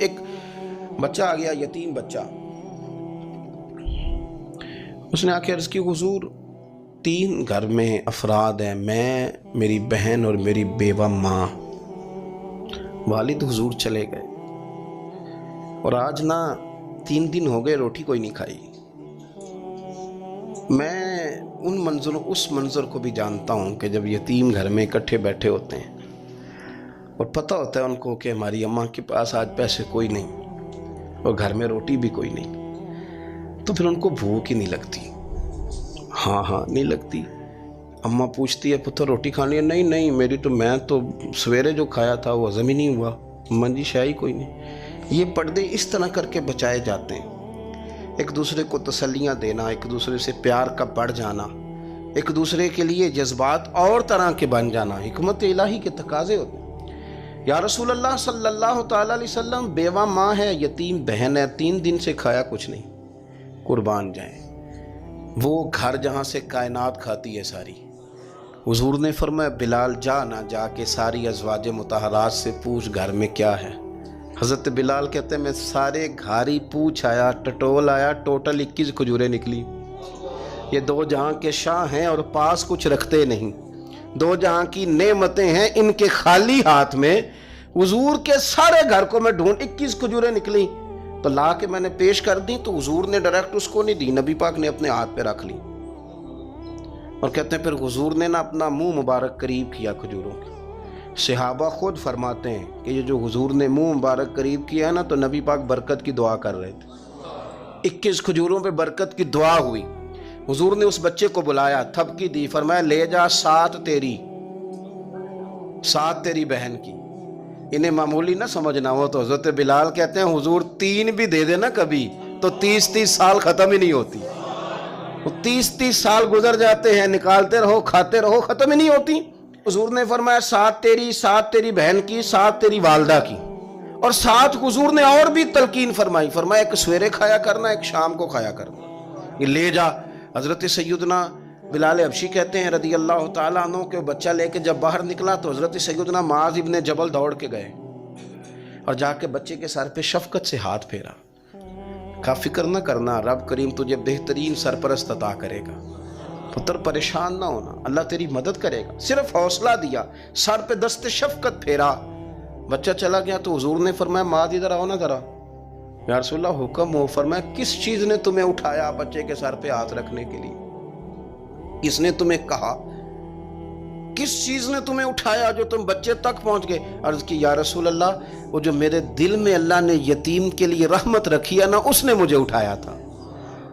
ایک بچہ آ گیا، یتیم بچہ، اس نے آ کے عرض کی حضور 3 گھر میں افراد ہیں، میں، میری بہن اور میری بیوہ ماں، والد حضور چلے گئے اور آج نہ 3 دن ہو گئے روٹی کوئی نہیں کھائی۔ میں اس منظر کو بھی جانتا ہوں کہ جب یتیم گھر میں اکٹھے بیٹھے ہوتے ہیں اور پتہ ہوتا ہے ان کو کہ ہماری اماں کے پاس آج پیسے کوئی نہیں اور گھر میں روٹی بھی کوئی نہیں، تو پھر ان کو بھوک ہی نہیں لگتی۔ ہاں نہیں لگتی۔ اماں پوچھتی ہے پتر روٹی کھانی ہے؟ نہیں میں تو سویرے جو کھایا تھا وہ ہضم ہی نہیں ہوا، اماں جی شاہی کوئی نہیں۔ یہ پردے اس طرح کر کے بچائے جاتے ہیں، ایک دوسرے کو تسلیاں دینا، ایک دوسرے سے پیار کا بڑھ جانا، ایک دوسرے کے لیے جذبات اور طرح کے بن جانا، حکمت الہی کے تقاضے ہوتے ہیں۔ یا رسول اللہ صلی اللہ تعالی علیہ وسلم، بیوہ ماں ہے، یتیم بہن ہے، 3 دن سے کھایا کچھ نہیں، قربان جائیں وہ گھر جہاں سے کائنات کھاتی ہے ساری۔ حضور نے فرمایا بلال جا کے ساری ازواج مطہرات سے پوچھ گھر میں کیا ہے۔ حضرت بلال کہتے ہیں میں سارے گھاری پوچھ آیا، ٹٹول آیا، ٹوٹل 21 کھجوریں نکلی۔ یہ 2 جہاں کے شاہ ہیں اور پاس کچھ رکھتے نہیں، 2 جہاں کی نعمتیں ہیں، ان کے خالی ہاتھ میں حضور کے سارے گھر کو میں ڈھونڈ 21 کھجوریں نکلی تو لا کے میں نے پیش کر دی، تو حضور نے ڈائریکٹ اس کو نہیں دی، نبی پاک نے اپنے ہاتھ پہ رکھ لی اور کہتے ہیں پھر حضور نے اپنا منہ مبارک قریب کیا کھجوروں کے۔ صحابہ خود فرماتے ہیں کہ یہ جو حضور نے منہ مبارک قریب کیا ہے نا، تو نبی پاک برکت کی دعا کر رہے تھے، 21 کھجوروں پہ برکت کی دعا ہوئی۔ حضور نے اس بچے کو بلایا، تھپکی دی، فرمایا لے جا 7 تیری بہن کی۔ انہیں معمولی نہ سمجھنا ہو تو حضرت بلال کہتے ہیں حضور 3 بھی دے دینا کبھی تو 30 سال ختم ہی نہیں ہوتی، 30 سال گزر جاتے ہیں، نکالتے رہو کھاتے رہو، ختم ہی نہیں ہوتی۔ حضور نے فرمایا 7 تیری بہن کی، 7 تیری والدہ کی، اور 7 حضور نے اور بھی تلقین فرمایا ایک سویرے کھایا کرنا، ایک شام کو کھایا کرنا، یہ لے جا۔ حضرت سیدنا بلال حبشی کہتے ہیں رضی اللہ تعالیٰ عنہ کہ بچہ لے کے جب باہر نکلا تو حضرت سیدنا معاذ ابن جبل دوڑ کے گئے اور جا کے بچے کے سر پہ شفقت سے ہاتھ پھیرا، کہا فکر نہ کرنا، رب کریم تجھے بہترین سرپرست عطا کرے گا، پتر پریشان نہ ہونا، اللہ تیری مدد کرے گا۔ صرف حوصلہ دیا، سر پہ دست شفقت پھیرا، بچہ چلا گیا تو حضور نے فرمایا معاذ ادھر آؤ نا ذرا۔ یا رسول اللہ حکم ہو۔ فرمایا کس چیز نے تمہیں اٹھایا بچے کے سر پہ ہاتھ رکھنے کے لیے؟ کس نے تمہیں کہا؟ کس چیز نے تمہیں اٹھایا جو تم بچے تک پہنچ گئے؟ عرض کی یا رسول اللہ وہ جو میرے دل میں اللہ نے یتیم کے لیے رحمت رکھی ہے نا، اس نے مجھے اٹھایا تھا،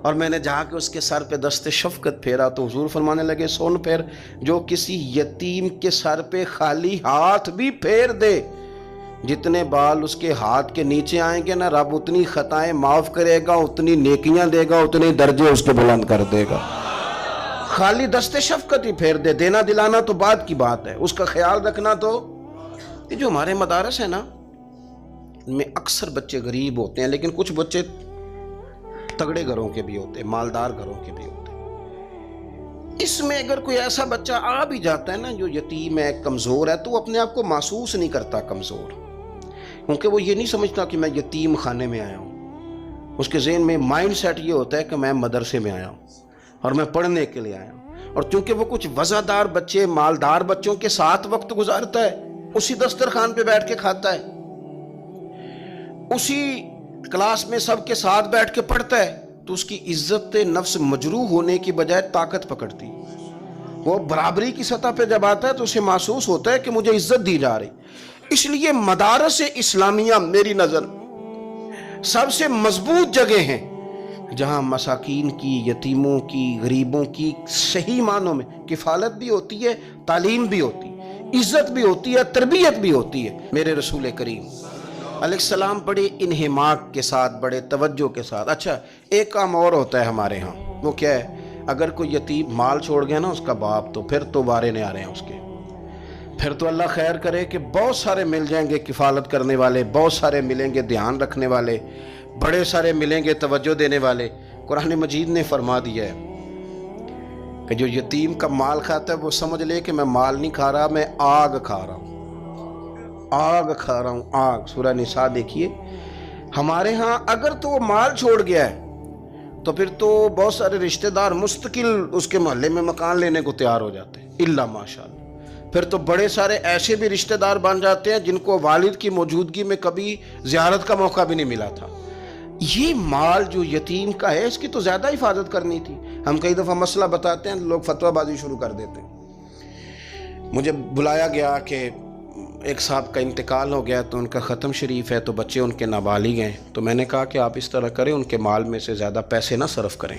اور میں نے جا کے اس کے سر پہ دست شفقت پھیرا تو حضور فرمانے لگے سن پھر، جو کسی یتیم کے سر پہ خالی ہاتھ بھی پھیر دے، جتنے بال اس کے ہاتھ کے نیچے آئیں گے نا، رب اتنی خطائیں معاف کرے گا، اتنی نیکیاں دے گا، اتنے درجے اس کے بلند کر دے گا۔ خالی دست شفقت ہی پھیر دے، دینا دلانا تو بعد کی بات ہے، اس کا خیال رکھنا تو۔ یہ جو ہمارے مدارس ہیں نا، ان میں اکثر بچے غریب ہوتے ہیں، لیکن کچھ بچے تگڑے گھروں کے بھی ہوتے ہیں، مالدار گھروں کے بھی ہوتے ہیں۔ اس میں اگر کوئی ایسا بچہ آ بھی جاتا ہے نا جو یتیم ہے، کمزور ہے، تو وہ اپنے آپ کو محسوس نہیں کرتا کمزور، کیونکہ وہ یہ نہیں سمجھتا کہ میں یتیم خانے میں آیا ہوں۔ اس کے ذہن میں مائنڈ سیٹ یہ ہوتا ہے کہ میں مدرسے میں آیا ہوں اور میں پڑھنے کے لیے آیا ہوں، اور چونکہ وہ کچھ وزادار بچے، مالدار بچوں کے ساتھ وقت گزارتا ہے، اسی دسترخوان پہ بیٹھ کے کھاتا ہے، اسی کلاس میں سب کے ساتھ بیٹھ کے پڑھتا ہے، تو اس کی عزت نفس مجروح ہونے کی بجائے طاقت پکڑتی۔ وہ برابری کی سطح پہ جب آتا ہے تو اسے محسوس ہوتا ہے کہ مجھے عزت دی جا رہی۔ اس لیے مدارس اسلامیہ میری نظر سب سے مضبوط جگہ ہیں جہاں مساکین کی، یتیموں کی، غریبوں کی صحیح معنوں میں کفالت بھی ہوتی ہے، تعلیم بھی ہوتی ہے، عزت بھی ہوتی ہے، تربیت بھی ہوتی ہے۔ میرے رسول کریم علیہ السلام بڑے انہماک کے ساتھ، بڑے توجہ کے ساتھ۔ اچھا ایک کام اور ہوتا ہے ہمارے ہاں، وہ کیا ہے؟ اگر کوئی یتیم مال چھوڑ گیا نا اس کا باپ، تو پھر تو بارے نہیں آ رہے ہیں اس کے، پھر تو اللہ خیر کرے کہ بہت سارے مل جائیں گے کفالت کرنے والے، بہت سارے ملیں گے دھیان رکھنے والے، بڑے سارے ملیں گے توجہ دینے والے۔ قرآن مجید نے فرما دیا ہے کہ جو یتیم کا مال کھاتا ہے وہ سمجھ لے کہ میں مال نہیں کھا رہا، میں آگ کھا رہا ہوں، آگ کھا رہا ہوں، آگ۔ سورہ نساء دیکھیے ہمارے ہاں اگر تو وہ مال چھوڑ گیا ہے تو پھر تو بہت سارے رشتہ دار مستقل اس کے محلے میں مکان لینے کو تیار ہو جاتے ہیں، الا ماشاءاللہ۔ پھر تو بڑے سارے ایسے بھی رشتہ دار بن جاتے ہیں جن کو والد کی موجودگی میں کبھی زیارت کا موقع بھی نہیں ملا تھا۔ یہ مال جو یتیم کا ہے اس کی تو زیادہ حفاظت کرنی تھی۔ ہم کئی دفعہ مسئلہ بتاتے ہیں، لوگ فتویٰ بازی شروع کر دیتے ہیں۔ مجھے بلایا گیا کہ ایک صاحب کا انتقال ہو گیا تو ان کا ختم شریف ہے، تو بچے ان کے نابالغ ہیں، تو میں نے کہا کہ آپ اس طرح کریں، ان کے مال میں سے زیادہ پیسے نہ صرف کریں۔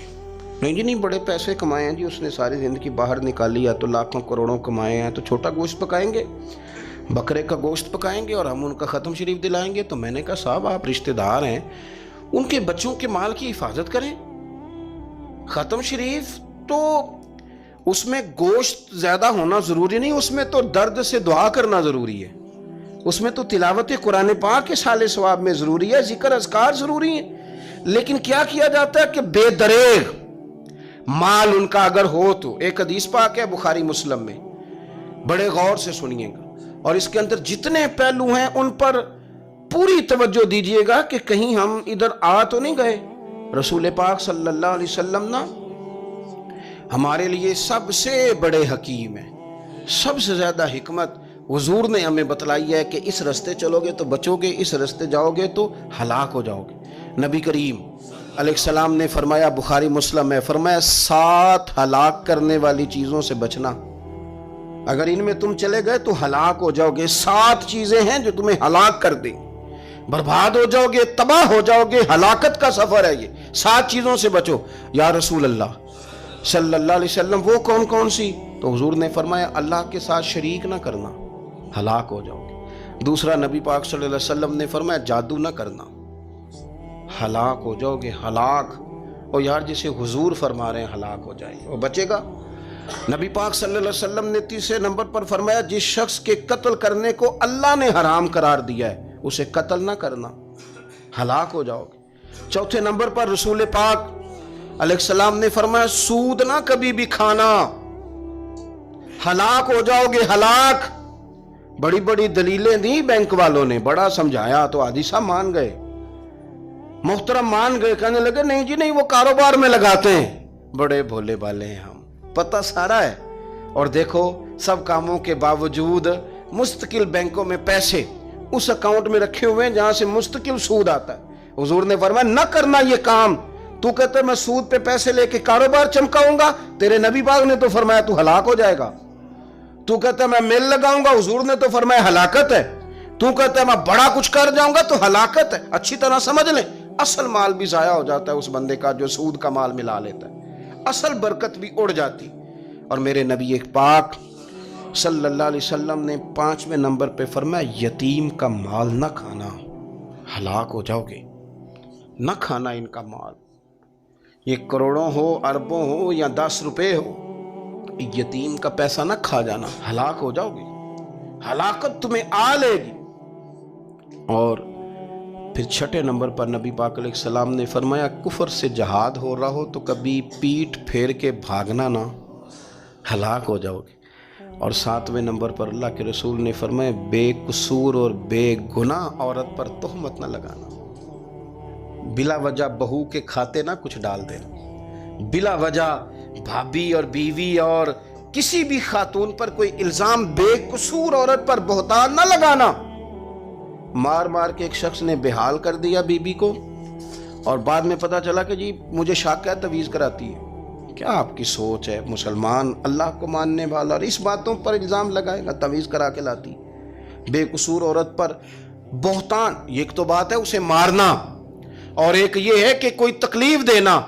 نہیں جی نہیں، بڑے پیسے کمائے ہیں جی، اس نے ساری زندگی باہر نکالی ہے تو لاکھوں کروڑوں کمائے ہیں، تو چھوٹا گوشت پکائیں گے، بکرے کا گوشت پکائیں گے اور ہم ان کا ختم شریف دلائیں گے۔ تو میں نے کہا صاحب آپ رشتہ دار ہیں، ان کے بچوں کے مال کی حفاظت کریں۔ ختم شریف تو اس میں گوشت زیادہ ہونا ضروری نہیں، اس میں تو درد سے دعا کرنا ضروری ہے، اس میں تو تلاوت قرآن پاک کے سال ثواب میں ضروری ہے، ذکر اذکار ضروری ہیں۔ لیکن کیا کیا جاتا ہے کہ بے دریغ مال ان کا اگر ہو تو، ایک حدیث پاک ہے بخاری مسلم میں، بڑے غور سے سنیے گا اور اس کے اندر جتنے پہلو ہیں ان پر پوری توجہ دیجئے گا کہ کہیں ہم ادھر آ تو نہیں گئے۔ رسول پاک صلی اللہ علیہ وسلم نا ہمارے لیے سب سے بڑے حکیم ہیں، سب سے زیادہ حکمت حضور نے ہمیں بتلائی ہے کہ اس رستے چلو گے تو بچو گے، اس رستے جاؤ گے تو ہلاک ہو جاؤ گے۔ نبی کریم علیہ السلام نے فرمایا، بخاری مسلم ہے، فرمایا 7 ہلاک کرنے والی چیزوں سے بچنا، اگر ان میں تم چلے گئے تو ہلاک ہو جاؤ گے۔ 7 چیزیں ہیں جو تمہیں ہلاک کر دیں، برباد ہو جاؤ گے، تباہ ہو جاؤ گے، ہلاکت کا سفر ہے یہ، 7 چیزوں سے بچو۔ یا رسول اللہ صلی اللہ علیہ وسلم وہ کون کون سی؟ تو حضور نے فرمایا اللہ کے ساتھ شریک نہ کرنا، ہلاک ہو جاؤ گے۔ دوسرا نبی پاک صلی اللہ علیہ وسلم نے فرمایا جادو نہ کرنا، ہلاک ہو جاؤ گے، ہلاک۔ اور یار جسے حضور فرما رہے ہیں ہلاک ہو جائے وہ بچے گا؟ نبی پاک صلی اللہ علیہ وسلم نے تیسرے نمبر پر فرمایا جس شخص کے قتل کرنے کو اللہ نے حرام قرار دیا ہے اسے قتل نہ کرنا، ہلاک ہو جاؤ گے۔ چوتھے نمبر پر رسول پاک علیہ السلام نے فرمایا سود نہ کبھی بھی کھانا، ہلاک ہو جاؤ گے، ہلاک۔ بڑی بڑی دلیلیں دی بینک والوں نے، بڑا سمجھایا تو حاجی صاحب مان گئے، محترم مان گئے، کہنے لگے نہیں جی نہیں وہ کاروبار میں لگاتے ہیں۔ بڑے بھولے بالے ہیں ہم، پتہ سارا ہے۔ اور دیکھو سب کاموں کے باوجود مستقل بینکوں میں پیسے اس اکاؤنٹ میں رکھے ہوئے ہیں جہاں سے مستقل سود آتا ہے۔ حضور نے فرمایا نہ کرنا یہ کام۔ تو کہتا ہے میں سود پہ پیسے لے کے کاروبار چمکاؤں گا، تیرے نبی پاک نے تو فرمایا تو ہلاک ہو جائے گا۔ تو کہتا ہے میں میل لگاؤں گا، حضور نے تو فرمایا ہلاکت ہے۔ تو کہتا ہے میں بڑا کچھ کر جاؤں گا تو ہلاکت ہے۔ اچھی طرح سمجھ لیں، اصل مال بھی ضائع ہو جاتا ہے اس بندے کا جو سود کا مال ملا لیتا ہے، اصل برکت بھی اڑ جاتی۔ اور میرے نبی ایک پاک صلی اللہ علیہ وسلم نے 5ویں نمبر پہ فرمایا یتیم کا مال نہ کھانا، ہلاک ہو جاؤ گے۔ نہ کھانا ان کا مال، یہ کروڑوں ہو، اربوں ہو یا 10 روپے ہو، یتیم کا پیسہ نہ کھا جانا، ہلاک ہو جاؤ گے، ہلاکت تمہیں آ لے گی۔ اور پھر 6 نمبر پر نبی پاک علیہ السلام نے فرمایا کفر سے جہاد ہو رہا ہو تو کبھی پیٹ پھیر کے بھاگنا نہ، ہلاک ہو جاؤ گے۔ اور 7ویں نمبر پر اللہ کے رسول نے فرمایا بے قصور اور بے گناہ عورت پر تہمت نہ لگانا، بلا وجہ بہو کے کھاتے نہ کچھ ڈال دینا، بلا وجہ بھابھی اور بیوی اور کسی بھی خاتون پر کوئی الزام بے قصور عورت پر بہتان نہ لگانا۔ مار مار کے ایک شخص نے بحال کر دیا بیوی کو اور بعد میں پتا چلا کہ جی مجھے شک ہے تویز کراتی ہے۔ کیا آپ کی سوچ ہے؟ مسلمان اللہ کو ماننے والا اور اس باتوں پر الزام لگائے گا تویز کرا کے لاتی؟ بے قصور عورت پر بہتان، یہ ایک تو بات ہے اسے مارنا، اور ایک یہ ہے کہ کوئی تکلیف دینا،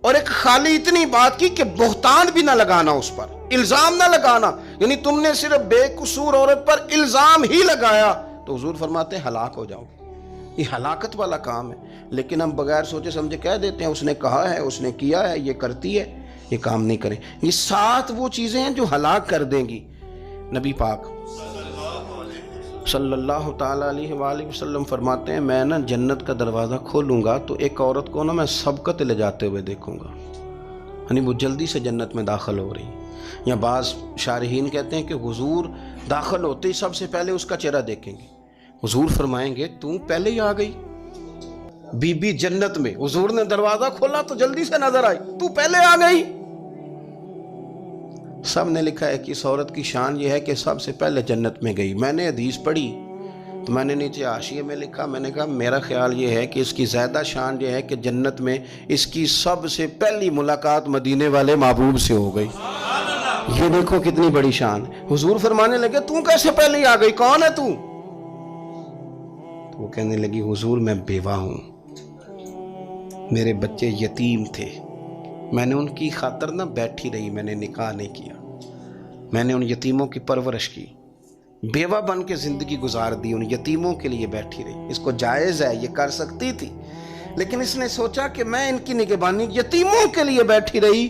اور ایک خالی اتنی بات کی کہ بہتان بھی نہ لگانا، اس پر الزام نہ لگانا، یعنی تم نے صرف بے قصور عورت پر الزام ہی لگایا تو حضور فرماتے ہیں ہلاک ہو جاؤ گے۔ یہ ہلاکت والا کام ہے، لیکن ہم بغیر سوچے سمجھے کہہ دیتے ہیں اس نے کہا ہے، اس نے کیا ہے، یہ کرتی ہے، یہ کام نہیں کریں۔ یہ 7 وہ چیزیں ہیں جو ہلاک کر دیں گی۔ نبی پاک صلی اللہ تعالیٰ علیہ وآلہ وسلم فرماتے ہیں میں نا جنت کا دروازہ کھولوں گا تو ایک عورت کو نا میں سبقت لے جاتے ہوئے دیکھوں گا، یعنی وہ جلدی سے جنت میں داخل ہو رہی۔ یا بعض شارحین کہتے ہیں کہ حضور داخل ہوتے ہی سب سے پہلے اس کا چہرہ دیکھیں گے، حضور فرمائیں گے تم پہلے ہی آ گئی، بی بی جنت میں، حضور نے دروازہ کھولا تو جلدی سے نظر آئی، تو پہلے آ گئی۔ سب نے لکھا ہے کہ اس عورت کی شان یہ ہے کہ سب سے پہلے جنت میں گئی۔ میں نے حدیث پڑھی تو میں نے نیچے حاشیے میں لکھا، میں نے کہا میرا خیال یہ ہے کہ اس کی زیادہ شان یہ ہے کہ جنت میں اس کی سب سے پہلی ملاقات مدینے والے محبوب سے ہو گئی۔ یہ دیکھو کتنی بڑی شان۔ حضور فرمانے لگے تو کیسے پہلے آ گئی، کون ہے تو؟ وہ کہنے لگی حضور میں بیوہ ہوں، میرے بچے یتیم تھے، میں نے ان کی خاطر نہ بیٹھی رہی، میں نے نکاح نہیں کیا، میں نے ان یتیموں کی پرورش کی، بیوہ بن کے زندگی گزار دی، ان یتیموں کے لیے بیٹھی رہی۔ اس کو جائز ہے، یہ کر سکتی تھی، لیکن اس نے سوچا کہ میں ان کی نگہبانی یتیموں کے لیے بیٹھی رہی۔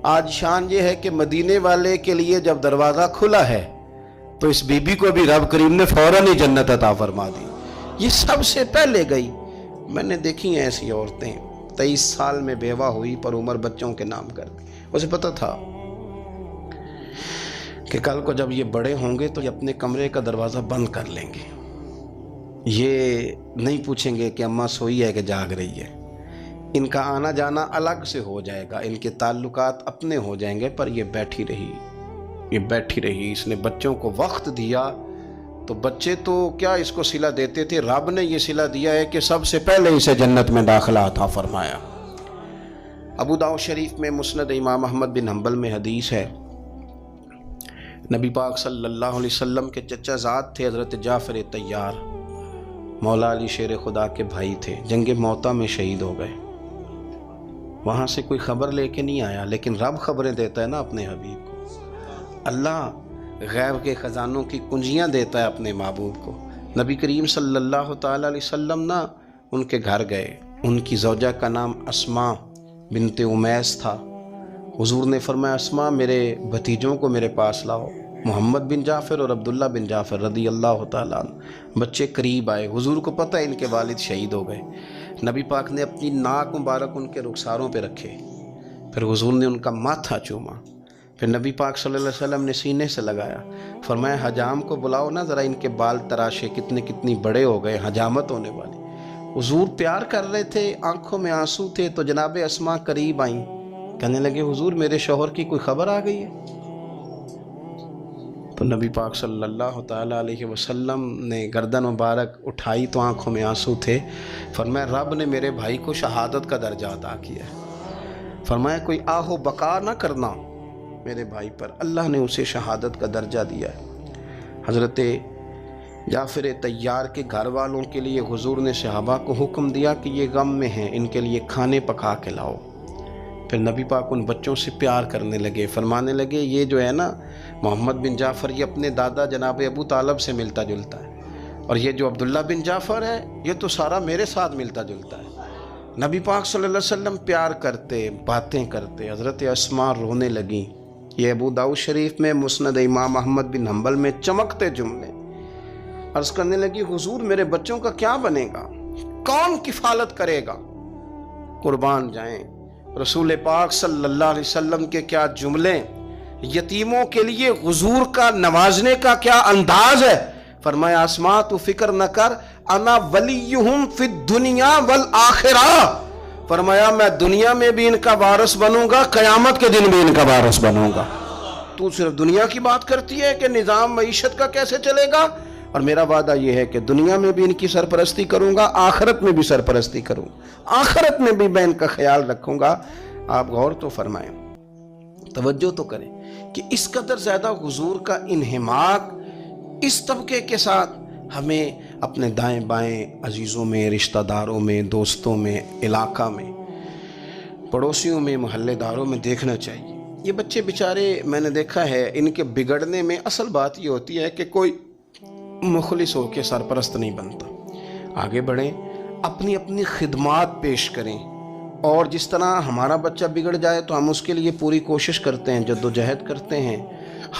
آج شان یہ ہے کہ مدینے والے کے لیے جب دروازہ کھلا ہے تو اس بی بی کو بھی رب کریم نے فوراً ہی جنت عطا فرما دی۔ یہ سب سے پہلے گئی۔ میں نے دیکھی ہیں ایسی عورتیں 23 سال میں بیوہ ہوئی پر عمر بچوں کے نام کر دی۔ اسے پتہ تھا کہ کل کو جب یہ بڑے ہوں گے تو یہ اپنے کمرے کا دروازہ بند کر لیں گے، یہ نہیں پوچھیں گے کہ اماں سوئی ہے کہ جاگ رہی ہے، ان کا آنا جانا الگ سے ہو جائے گا، ان کے تعلقات اپنے ہو جائیں گے، پر یہ بیٹھی رہی۔ اس نے بچوں کو وقت دیا تو بچے تو کیا اس کو صلہ دیتے تھے، رب نے یہ صلہ دیا ہے کہ سب سے پہلے اسے جنت میں داخلہ عطا فرمایا۔ ابو داؤد شریف میں مسند امام احمد بن حنبل میں حدیث ہے، نبی پاک صلی اللہ علیہ وسلم کے چچا زاد تھے حضرت جعفر طیار، مولا علی شیر خدا کے بھائی تھے، جنگ موتا میں شہید ہو گئے۔ وہاں سے کوئی خبر لے کے نہیں آیا، لیکن رب خبریں دیتا ہے نا اپنے حبیب کو، اللہ غیب کے خزانوں کی کنجیاں دیتا ہے اپنے محبوب کو۔ نبی کریم صلی اللہ تعالیٰ علیہ وسلم نا ان کے گھر گئے، ان کی زوجہ کا نام اسماء بنت امیس تھا۔ حضور نے فرمایا اسماء میرے بھتیجوں کو میرے پاس لاؤ، محمد بن جعفر اور عبداللہ بن جعفر رضی اللہ تعالیٰ عنہ۔ بچے قریب آئے، حضور کو پتہ ہے ان کے والد شہید ہو گئے۔ نبی پاک نے اپنی ناک مبارک ان کے رخساروں پہ رکھے، پھر حضور نے ان کا ماتھا چوما، پھر نبی پاک صلی اللہ علیہ وسلم نے سینے سے لگایا، فرمایا حجام کو بلاؤ نا ذرا، ان کے بال تراشے کتنی بڑے ہو گئے، حجامت ہونے والی۔ حضور پیار کر رہے تھے، آنکھوں میں آنسو تھے، تو جناب اسماء قریب آئیں، کہنے لگے حضور میرے شوہر کی کوئی خبر آ گئی ہے؟ تو نبی پاک صلی اللہ تعالیٰ علیہ وسلم نے گردن مبارک اٹھائی تو آنکھوں میں آنسو تھے، فرمایا رب نے میرے بھائی کو شہادت کا درجہ عطا کیا ہے، فرمایا کوئی آہ و بقا نہ کرنا میرے بھائی پر، اللہ نے اسے شہادت کا درجہ دیا ہے۔ حضرت جعفر طیار کے گھر والوں کے لیے حضور نے صحابہ کو حکم دیا کہ یہ غم میں ہیں، ان کے لیے کھانے پکا کے لاؤ۔ پھر نبی پاک ان بچوں سے پیار کرنے لگے، فرمانے لگے یہ جو ہے نا محمد بن جعفر یہ اپنے دادا جناب ابو طالب سے ملتا جلتا ہے، اور یہ جو عبداللہ بن جعفر ہے یہ تو سارا میرے ساتھ ملتا جلتا ہے۔ نبی پاک صلی اللہ علیہ وسلم پیار کرتے، باتیں کرتے، حضرت اسماء رونے لگیں۔ یہ ابو داؤد شریف میں مسند امام احمد بن حنبل میں چمکتے جملے۔ عرض کرنے لگی حضور میرے بچوں کا کیا بنے گا، کون کفالت کرے گا؟ قربان جائیں رسول پاک صلی اللہ علیہ وسلم کے کیا جملے، یتیموں کے لیے حضور کا نوازنے کا کیا انداز ہے۔ فرمایا اسماء تو فکر نہ کر، انا ولیہم فی الدنیا والآخرہ، فرمایا میں دنیا میں بھی ان کا وارث بنوں گا، قیامت کے دن بھی ان کا وارث بنوں گا۔ تو صرف دنیا کی بات کرتی ہے کہ نظام معیشت کا کیسے چلے گا، اور میرا وعدہ یہ ہے کہ دنیا میں بھی ان کی سرپرستی کروں گا، آخرت میں بھی سرپرستی کروں، آخرت میں بھی میں ان کا خیال رکھوں گا۔ آپ غور تو فرمائیں، توجہ تو کریں کہ اس قدر زیادہ حضور کا انہماک اس طبقے کے ساتھ ہمیں اپنے دائیں بائیں عزیزوں میں، رشتہ داروں میں، دوستوں میں، علاقہ میں، پڑوسیوں میں، محلے داروں میں دیکھنا چاہیے۔ یہ بچے بیچارے میں نے دیکھا ہے، ان کے بگڑنے میں اصل بات یہ ہوتی ہے کہ کوئی مخلص ہو کے سرپرست نہیں بنتا۔ آگے بڑھیں، اپنی اپنی خدمات پیش کریں، اور جس طرح ہمارا بچہ بگڑ جائے تو ہم اس کے لیے پوری کوشش کرتے ہیں، جدوجہد کرتے ہیں،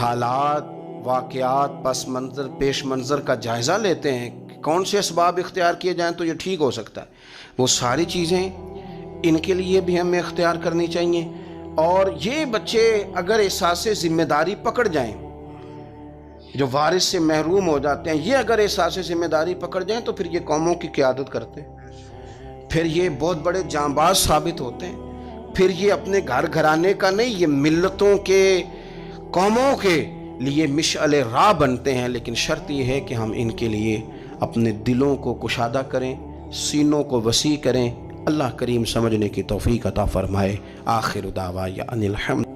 حالات، واقعات، پس منظر، پیش منظر کا جائزہ لیتے ہیں کہ کون سے اسباب اختیار کیے جائیں تو یہ ٹھیک ہو سکتا ہے۔ وہ ساری چیزیں ان کے لیے بھی ہمیں اختیار کرنی چاہیے، اور یہ بچے اگر احساس ذمہ داری پکڑ جائیں، جو وارث سے محروم ہو جاتے ہیں، یہ اگر احساس ذمہ داری پکڑ جائیں تو پھر یہ قوموں کی قیادت کرتے ہیں، پھر یہ بہت بڑے جانباز ثابت ہوتے ہیں، پھر یہ اپنے گھر گھرانے کا نہیں، یہ ملتوں کے، قوموں کے لیے مشعل راہ بنتے ہیں۔ لیکن شرط یہ ہے کہ ہم ان کے لیے اپنے دلوں کو کشادہ کریں، سینوں کو وسیع کریں۔ اللہ کریم سمجھنے کی توفیق عطا فرمائے۔ آخر دعوانا ان الحمد